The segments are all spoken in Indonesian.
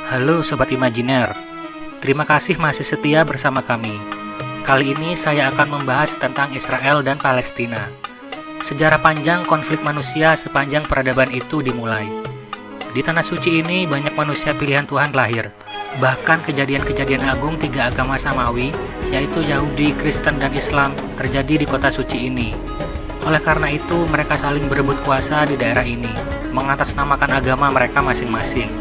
Halo Sobat Imajiner, terima kasih masih setia bersama kami. Kali ini saya akan membahas tentang Israel dan Palestina. Sejarah panjang konflik manusia sepanjang peradaban itu dimulai. Di tanah suci ini banyak manusia pilihan Tuhan lahir. Bahkan kejadian-kejadian agung tiga agama samawi, yaitu Yahudi, Kristen, dan Islam, terjadi di kota suci ini. Oleh karena itu, mereka saling berebut kuasa di daerah ini, mengatasnamakan agama mereka masing-masing.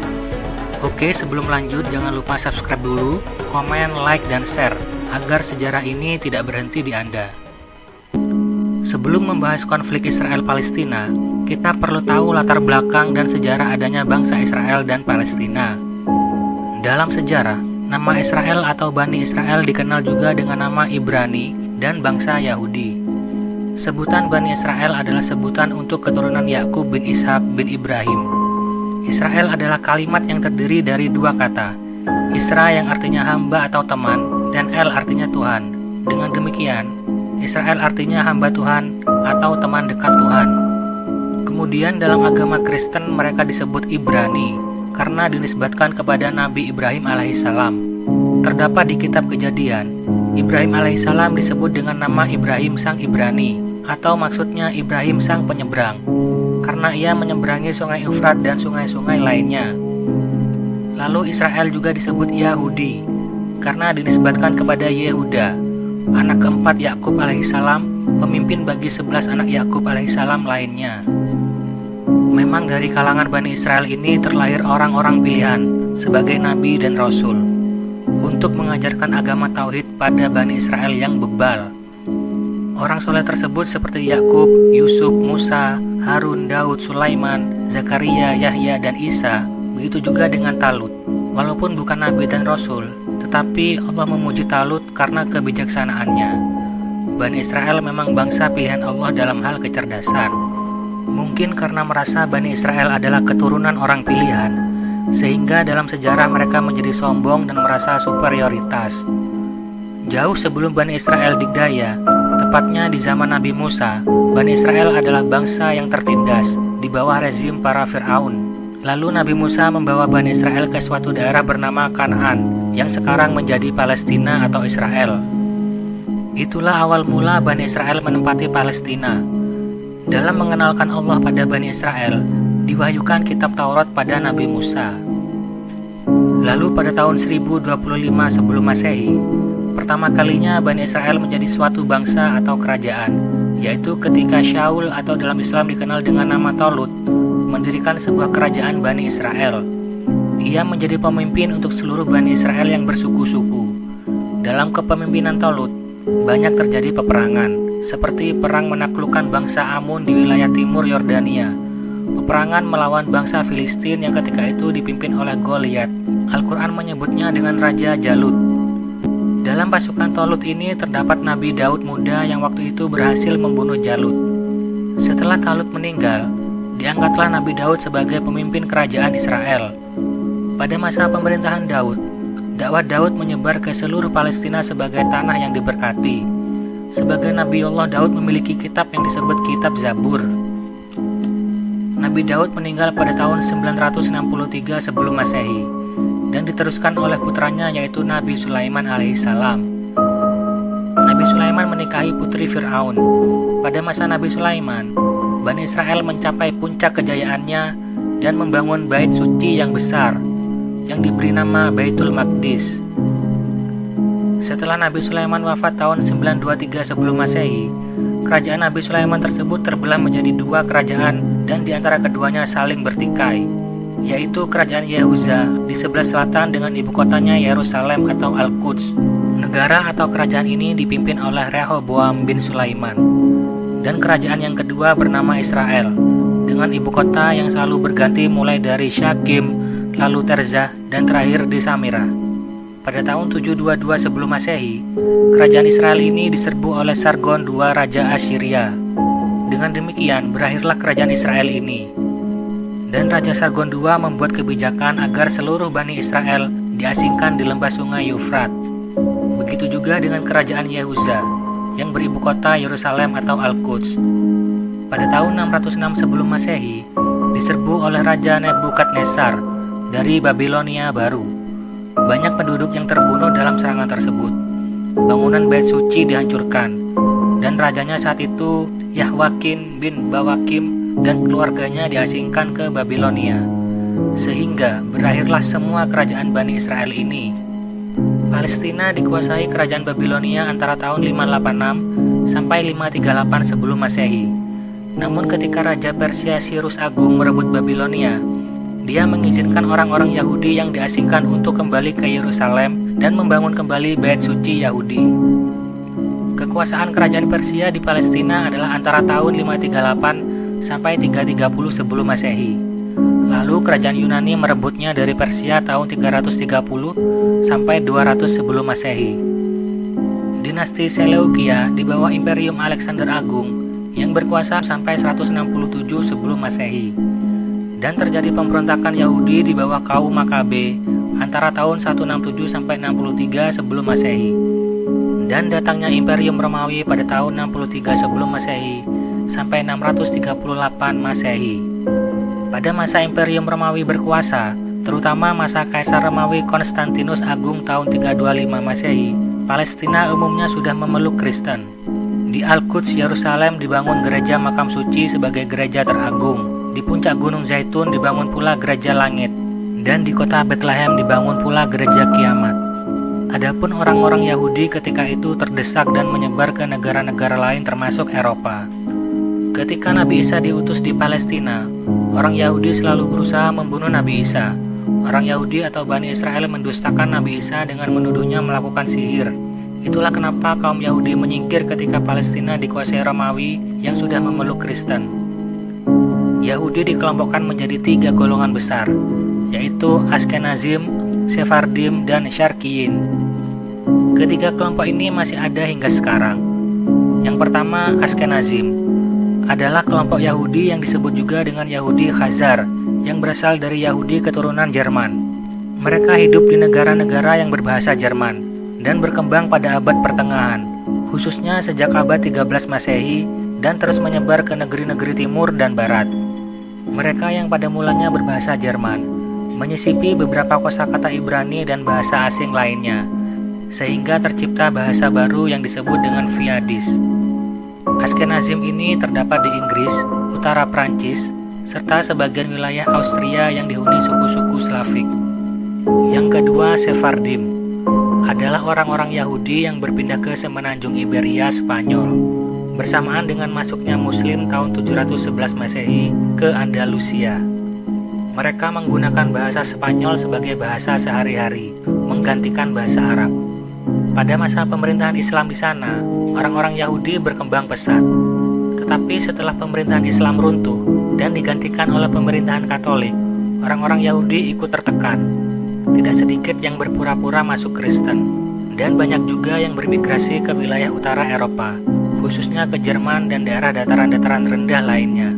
Oke, sebelum lanjut, jangan lupa subscribe dulu, komen, like, dan share, agar sejarah ini tidak berhenti di Anda. Sebelum membahas konflik Israel-Palestina, kita perlu tahu latar belakang dan sejarah adanya bangsa Israel dan Palestina. Dalam sejarah, nama Israel atau Bani Israel dikenal juga dengan nama Ibrani dan bangsa Yahudi. Sebutan Bani Israel adalah sebutan untuk keturunan Yakub bin Ishak bin Ibrahim. Israel adalah kalimat yang terdiri dari dua kata, Isra yang artinya hamba atau teman, dan El artinya Tuhan. Dengan demikian, Israel artinya hamba Tuhan atau teman dekat Tuhan. Kemudian dalam agama Kristen mereka disebut Ibrani karena dinisbatkan kepada Nabi Ibrahim alaihissalam. Terdapat di kitab Kejadian, Ibrahim alaihissalam disebut dengan nama Ibrahim sang Ibrani, atau maksudnya Ibrahim sang penyeberang, karena ia menyeberangi sungai Efrat dan sungai-sungai lainnya. Lalu Israel juga disebut Yahudi karena dinisbatkan kepada Yehuda, anak keempat Yakub alaihissalam, pemimpin bagi 11 anak Yakub alaihissalam lainnya. Memang dari kalangan Bani Israel ini terlahir orang-orang pilihan sebagai nabi dan rasul untuk mengajarkan agama tauhid pada Bani Israel yang bebal. Orang soleh tersebut seperti Yakub, Yusuf, Musa, Harun, Daud, Sulaiman, Zakaria, Yahya, dan Isa. Begitu juga dengan Talut. Walaupun bukan nabi dan rasul, tetapi Allah memuji Talut karena kebijaksanaannya. Bani Israel memang bangsa pilihan Allah dalam hal kecerdasan. Mungkin karena merasa Bani Israel adalah keturunan orang pilihan, sehingga dalam sejarah mereka menjadi sombong dan merasa superioritas. Jauh sebelum Bani Israel dikdaya, tepatnya di zaman Nabi Musa, Bani Israel adalah bangsa yang tertindas di bawah rezim para Fir'aun. Lalu Nabi Musa membawa Bani Israel ke suatu daerah bernama Kanaan, yang sekarang menjadi Palestina atau Israel. Itulah awal mula Bani Israel menempati Palestina. Dalam mengenalkan Allah pada Bani Israel, diwahyukan kitab Taurat pada Nabi Musa. Lalu pada tahun 1025 sebelum Masehi, pertama kalinya Bani Israel menjadi suatu bangsa atau kerajaan, yaitu ketika Shaul atau dalam Islam dikenal dengan nama Talut mendirikan sebuah kerajaan Bani Israel. Ia menjadi pemimpin untuk seluruh Bani Israel yang bersuku-suku. Dalam kepemimpinan Talut, banyak terjadi peperangan, seperti perang menaklukkan bangsa Amun di wilayah timur Yordania, peperangan melawan bangsa Filistin yang ketika itu dipimpin oleh Goliat. Al-Quran menyebutnya dengan Raja Jalut. Dalam pasukan Talut ini terdapat Nabi Daud muda yang waktu itu berhasil membunuh Jalut. Setelah Talut meninggal, diangkatlah Nabi Daud sebagai pemimpin kerajaan Israel. Pada masa pemerintahan Daud, dakwah Daud menyebar ke seluruh Palestina sebagai tanah yang diberkati. Sebagai Nabi Allah, Daud memiliki kitab yang disebut Kitab Zabur. Nabi Daud meninggal pada tahun 963 sebelum Masehi dan diteruskan oleh putranya yaitu Nabi Sulaiman alaihissalam. Nabi Sulaiman menikahi putri Fir'aun. Pada masa Nabi Sulaiman, Bani Israel mencapai puncak kejayaannya dan membangun bait suci yang besar yang diberi nama Baitul Maqdis. Setelah Nabi Sulaiman wafat tahun 923 sebelum Masehi, kerajaan Nabi Sulaiman tersebut terbelah menjadi dua kerajaan dan di antara keduanya saling bertikai, yaitu kerajaan Yehuza di sebelah selatan dengan ibu kotanya Yerusalem atau Al-Quds. Negara atau kerajaan ini dipimpin oleh Rehoboam bin Sulaiman. Dan kerajaan yang kedua bernama Israel, dengan ibu kota yang selalu berganti mulai dari Syakim, lalu Terzah, dan terakhir di Samirah. Pada tahun 722 sebelum Masehi, kerajaan Israel ini diserbu oleh Sargon II Raja Assyria. Dengan demikian, berakhirlah kerajaan Israel ini. Dan Raja Sargon II membuat kebijakan agar seluruh Bani Israel diasingkan di lembah sungai Yufrat. Begitu juga dengan kerajaan Yehuza, yang beribu kota Yerusalem atau Al-Quds. Pada tahun 606 sebelum Masehi, diserbu oleh Raja Nebukadnezar, dari Babilonia baru. Banyak penduduk yang terbunuh dalam serangan tersebut. Bangunan bait suci dihancurkan, dan rajanya saat itu Yahwakin bin Bawakim dan keluarganya diasingkan ke Babilonia. Sehingga berakhirlah semua kerajaan Bani Israel ini. Palestina dikuasai kerajaan Babilonia antara tahun 586 sampai 538 sebelum Masehi. Namun ketika Raja Persia Cyrus Agung merebut Babilonia, dia mengizinkan orang-orang Yahudi yang diasingkan untuk kembali ke Yerusalem dan membangun kembali bait suci Yahudi. Kekuasaan kerajaan Persia di Palestina adalah antara tahun 538 sampai 330 sebelum Masehi. Lalu kerajaan Yunani merebutnya dari Persia tahun 330 sampai 200 sebelum Masehi. Dinasti Seleukia di bawah Imperium Alexander Agung yang berkuasa sampai 167 sebelum Masehi. Dan terjadi pemberontakan Yahudi di bawah kaum Makabe antara tahun 167 sampai 63 sebelum Masehi. Dan datangnya Imperium Romawi pada tahun 63 sebelum Masehi sampai 638 Masehi. Pada masa Imperium Romawi berkuasa, terutama masa Kaisar Romawi Konstantinus Agung tahun 325 Masehi, Palestina umumnya sudah memeluk Kristen. Di Al-Quds, Yerusalem dibangun gereja makam suci sebagai gereja teragung. Di puncak Gunung Zaitun dibangun pula gereja langit. Dan di kota Bethlehem dibangun pula gereja kiamat. Adapun orang-orang Yahudi ketika itu terdesak dan menyebar ke negara-negara lain termasuk Eropa. Ketika Nabi Isa diutus di Palestina, orang Yahudi selalu berusaha membunuh Nabi Isa. Orang Yahudi atau Bani Israel mendustakan Nabi Isa dengan menuduhnya melakukan sihir. Itulah kenapa kaum Yahudi menyingkir ketika Palestina dikuasai Romawi yang sudah memeluk Kristen. Yahudi dikelompokkan menjadi 3 golongan besar, yaitu Ashkenazim, Sephardim, dan Syarkiyin. Ketiga kelompok ini masih ada hingga sekarang. Yang pertama, Ashkenazim adalah kelompok Yahudi yang disebut juga dengan Yahudi Khazar, yang berasal dari Yahudi keturunan Jerman. Mereka hidup di negara-negara yang berbahasa Jerman dan berkembang pada abad pertengahan, khususnya sejak abad 13 Masehi dan terus menyebar ke negeri-negeri timur dan barat. Mereka yang pada mulanya berbahasa Jerman menyisipi beberapa kosakata Ibrani dan bahasa asing lainnya, sehingga tercipta bahasa baru yang disebut dengan Viadis. Ashkenazim ini terdapat di Inggris, utara Prancis, serta sebagian wilayah Austria yang dihuni suku-suku Slavik. Yang kedua, Sephardim adalah orang-orang Yahudi yang berpindah ke semenanjung Iberia, Spanyol, bersamaan dengan masuknya Muslim tahun 711 Masehi ke Andalusia. Mereka menggunakan bahasa Spanyol sebagai bahasa sehari-hari, menggantikan bahasa Arab. Pada masa pemerintahan Islam di sana, orang-orang Yahudi berkembang pesat. Tetapi setelah pemerintahan Islam runtuh dan digantikan oleh pemerintahan Katolik, orang-orang Yahudi ikut tertekan. Tidak sedikit yang berpura-pura masuk Kristen, dan banyak juga yang bermigrasi ke wilayah utara Eropa, khususnya ke Jerman dan daerah dataran-dataran rendah lainnya.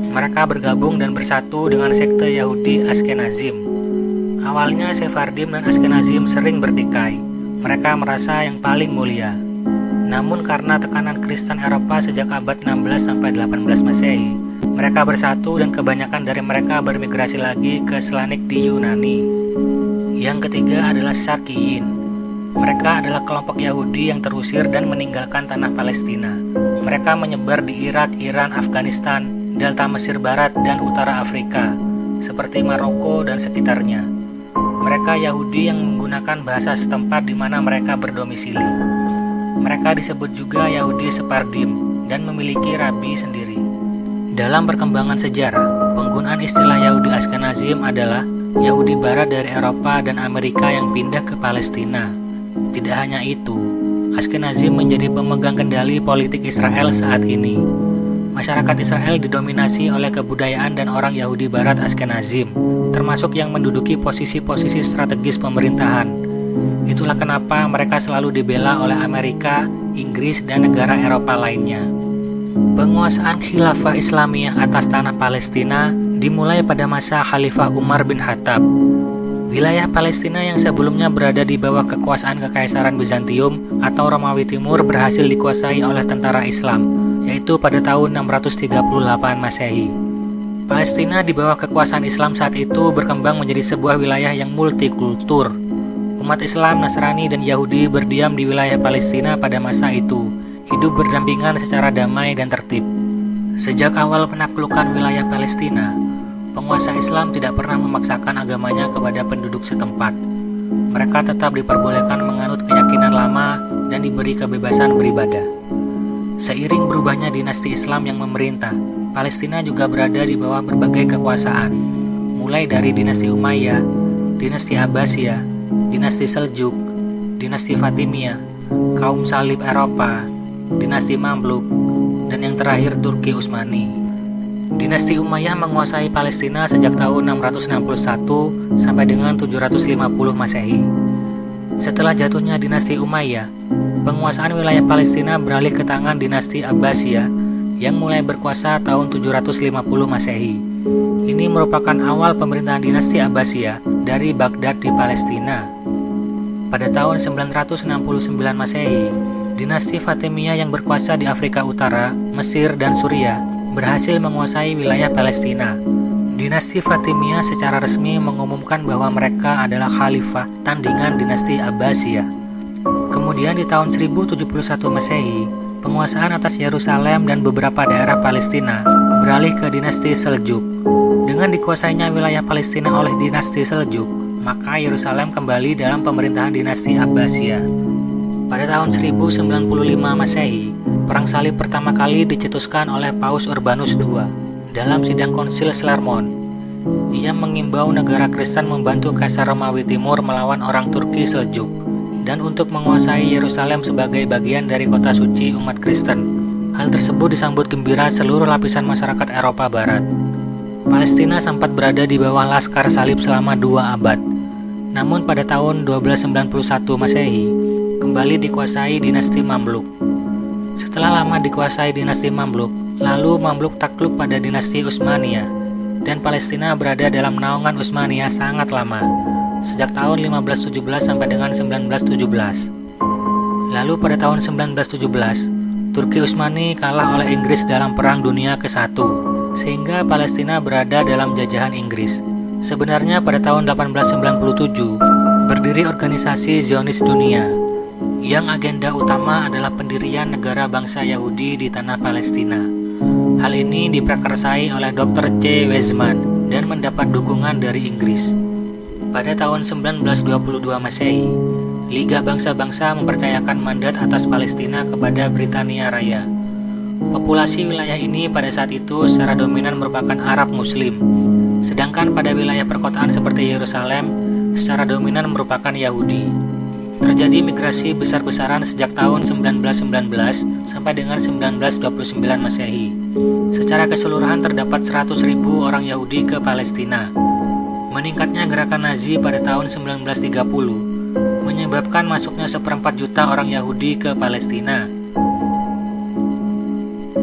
Mereka bergabung dan bersatu dengan sekte Yahudi Ashkenazim. Awalnya Sephardim dan Ashkenazim sering bertikai. Mereka merasa yang paling mulia. Namun karena tekanan Kristen Eropa sejak abad 16-18 Masehi, mereka bersatu dan kebanyakan dari mereka bermigrasi lagi ke Selanik di Yunani. Yang ketiga adalah Syarkiyin. Mereka adalah kelompok Yahudi yang terusir dan meninggalkan tanah Palestina. Mereka menyebar di Irak, Iran, Afghanistan, Delta Mesir Barat, dan utara Afrika, seperti Maroko dan sekitarnya. Mereka Yahudi yang menggunakan bahasa setempat di mana mereka berdomisili. Mereka disebut juga Yahudi Sephardim dan memiliki rabi sendiri. Dalam perkembangan sejarah, penggunaan istilah Yahudi Ashkenazim adalah Yahudi Barat dari Eropa dan Amerika yang pindah ke Palestina. Tidak hanya itu, Ashkenazim menjadi pemegang kendali politik Israel saat ini. Masyarakat Israel didominasi oleh kebudayaan dan orang Yahudi Barat Ashkenazim, termasuk yang menduduki posisi-posisi strategis pemerintahan. Itulah kenapa mereka selalu dibela oleh Amerika, Inggris, dan negara Eropa lainnya. Penguasaan Khilafah Islamiyah atas tanah Palestina dimulai pada masa Khalifah Umar bin Khattab. Wilayah Palestina yang sebelumnya berada di bawah kekuasaan Kekaisaran Bizantium atau Romawi Timur berhasil dikuasai oleh tentara Islam, yaitu pada tahun 638 Masehi. Palestina di bawah kekuasaan Islam saat itu berkembang menjadi sebuah wilayah yang multikultur. Umat Islam, Nasrani, dan Yahudi berdiam di wilayah Palestina pada masa itu, hidup berdampingan secara damai dan tertib. Sejak awal penaklukan wilayah Palestina, penguasa Islam tidak pernah memaksakan agamanya kepada penduduk setempat. Mereka tetap diperbolehkan menganut keyakinan lama dan diberi kebebasan beribadah. Seiring berubahnya dinasti Islam yang memerintah, Palestina juga berada di bawah berbagai kekuasaan, mulai dari dinasti Umayyah, dinasti Abbasiyah, dinasti Seljuk, dinasti Fatimiyah, kaum Salib Eropa, dinasti Mamluk, dan yang terakhir Turki Utsmani. Dinasti Umayyah menguasai Palestina sejak tahun 661 sampai dengan 750 Masehi. Setelah jatuhnya dinasti Umayyah, penguasaan wilayah Palestina beralih ke tangan dinasti Abbasiyah yang mulai berkuasa tahun 750 Masehi. Ini merupakan awal pemerintahan dinasti Abbasiyah dari Baghdad di Palestina. Pada tahun 969 Masehi, dinasti Fatimiyah yang berkuasa di Afrika Utara, Mesir, dan Suriah berhasil menguasai wilayah Palestina. Dinasti Fatimiyah secara resmi mengumumkan bahwa mereka adalah khalifah tandingan dinasti Abbasiyah. Kemudian di tahun 1071 Masehi, penguasaan atas Yerusalem dan beberapa daerah Palestina beralih ke dinasti Seljuk. Dengan dikuasainya wilayah Palestina oleh dinasti Seljuk, maka Yerusalem kembali dalam pemerintahan dinasti Abbasiyah. Pada tahun 1095 Masehi, Perang Salib pertama kali dicetuskan oleh Paus Urbanus II dalam sidang konsil Slermon. Ia mengimbau negara Kristen membantu Kaisar Romawi Timur melawan orang Turki Seljuk dan untuk menguasai Yerusalem sebagai bagian dari kota suci umat Kristen. Hal tersebut disambut gembira seluruh lapisan masyarakat Eropa Barat. Palestina sempat berada di bawah Laskar Salib selama 2 abad. Namun pada tahun 1291 Masehi, kembali dikuasai dinasti Mamluk. Setelah lama dikuasai dinasti Mamluk, lalu Mamluk takluk pada dinasti Utsmaniyah, dan Palestina berada dalam naungan Utsmaniyah sangat lama, sejak tahun 1517 sampai dengan 1917. Lalu pada tahun 1917, Turki Utsmani kalah oleh Inggris dalam Perang Dunia ke-1, sehingga Palestina berada dalam jajahan Inggris. Sebenarnya pada tahun 1897, berdiri organisasi Zionis Dunia, yang agenda utama adalah pendirian negara bangsa Yahudi di tanah Palestina. Hal ini diprakarsai oleh Dr. C. Weizmann dan mendapat dukungan dari Inggris. Pada tahun 1922 Masehi, Liga Bangsa-Bangsa mempercayakan mandat atas Palestina kepada Britania Raya. Populasi wilayah ini pada saat itu secara dominan merupakan Arab Muslim, sedangkan pada wilayah perkotaan seperti Yerusalem secara dominan merupakan Yahudi. Terjadi migrasi besar-besaran sejak tahun 1919 sampai dengan 1929 Masehi. Secara keseluruhan terdapat 100.000 orang Yahudi ke Palestina. Meningkatnya gerakan Nazi pada tahun 1930 menyebabkan masuknya 1/4 juta orang Yahudi ke Palestina.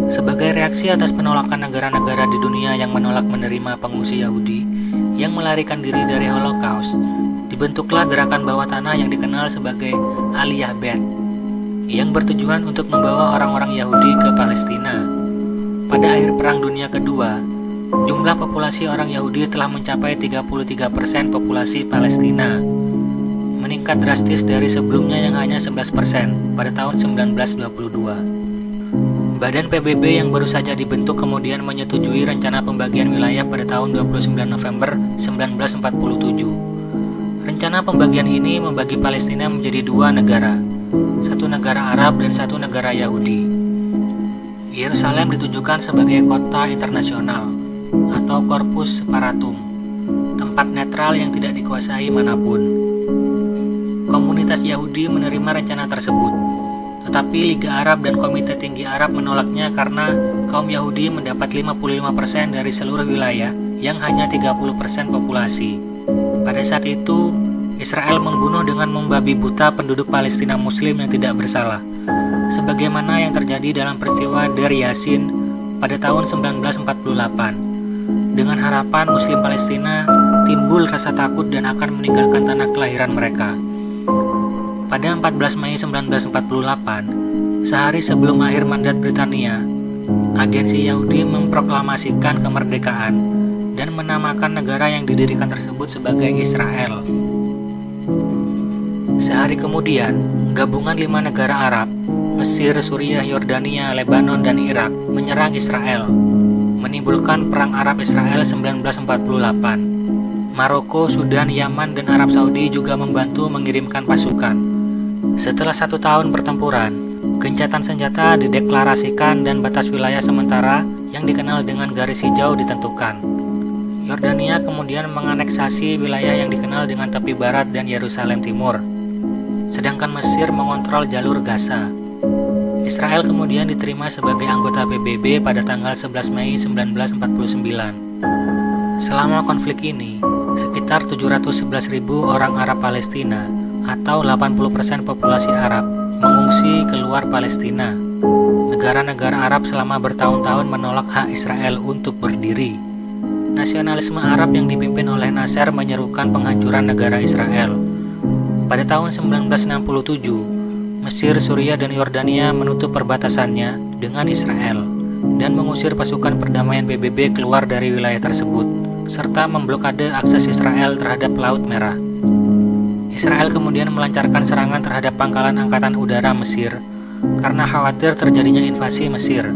Sebagai reaksi atas penolakan negara-negara di dunia yang menolak menerima pengungsi Yahudi yang melarikan diri dari Holocaust, dibentuklah gerakan bawah tanah yang dikenal sebagai Aliyah Bet, yang bertujuan untuk membawa orang-orang Yahudi ke Palestina. Pada akhir Perang Dunia Kedua, jumlah populasi orang Yahudi telah mencapai 33% populasi Palestina, meningkat drastis dari sebelumnya yang hanya 11% pada tahun 1922. Badan PBB yang baru saja dibentuk kemudian menyetujui rencana pembagian wilayah pada tahun 29 November 1947. Rencana pembagian ini membagi Palestina menjadi 2 negara, satu negara Arab dan satu negara Yahudi. Yerusalem ditujukan sebagai kota internasional atau corpus separatum, tempat netral yang tidak dikuasai manapun. Komunitas Yahudi menerima rencana tersebut, tetapi Liga Arab dan Komite Tinggi Arab menolaknya karena kaum Yahudi mendapat 55% dari seluruh wilayah yang hanya 30% populasi. Pada saat itu, Israel membunuh dengan membabi buta penduduk Palestina Muslim yang tidak bersalah, sebagaimana yang terjadi dalam peristiwa Deir Yassin pada tahun 1948, dengan harapan Muslim Palestina timbul rasa takut dan akan meninggalkan tanah kelahiran mereka. Pada 14 Mei 1948, sehari sebelum akhir mandat Britania, agensi Yahudi memproklamasikan kemerdekaan dan menamakan negara yang didirikan tersebut sebagai Israel. Sehari kemudian, gabungan 5 negara Arab, Mesir, Suriah, Yordania, Lebanon, dan Irak menyerang Israel, menimbulkan Perang Arab-Israel 1948. Maroko, Sudan, Yaman, dan Arab Saudi juga membantu mengirimkan pasukan. Setelah 1 tahun pertempuran, gencatan senjata dideklarasikan dan batas wilayah sementara yang dikenal dengan garis hijau ditentukan. Yordania kemudian menganeksasi wilayah yang dikenal dengan tepi barat dan Yerusalem Timur, sedangkan Mesir mengontrol jalur Gaza. Israel kemudian diterima sebagai anggota PBB pada tanggal 11 Mei 1949. Selama konflik ini, sekitar 711.000 orang Arab Palestina atau 80% populasi Arab mengungsi keluar Palestina. Negara-negara Arab selama bertahun-tahun menolak hak Israel untuk berdiri. Nasionalisme Arab yang dipimpin oleh Nasser menyerukan penghancuran negara Israel. Pada tahun 1967, Mesir, Suriah, dan Yordania menutup perbatasannya dengan Israel dan mengusir pasukan perdamaian PBB keluar dari wilayah tersebut, serta memblokade akses Israel terhadap Laut Merah. Israel kemudian melancarkan serangan terhadap pangkalan angkatan udara Mesir karena khawatir terjadinya invasi Mesir.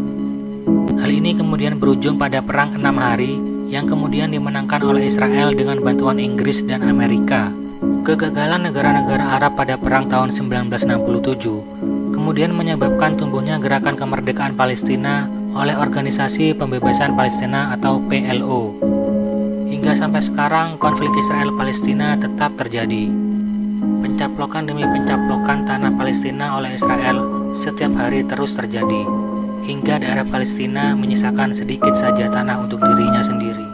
Hal ini kemudian berujung pada Perang 6 Hari yang kemudian dimenangkan oleh Israel dengan bantuan Inggris dan Amerika. Kegagalan negara-negara Arab pada Perang tahun 1967 kemudian menyebabkan tumbuhnya gerakan kemerdekaan Palestina oleh Organisasi Pembebasan Palestina atau PLO. Hingga sampai sekarang konflik Israel-Palestina tetap terjadi. Pencaplokan demi pencaplokan tanah Palestina oleh Israel setiap hari terus terjadi, hingga daerah Palestina menyisakan sedikit saja tanah untuk dirinya sendiri.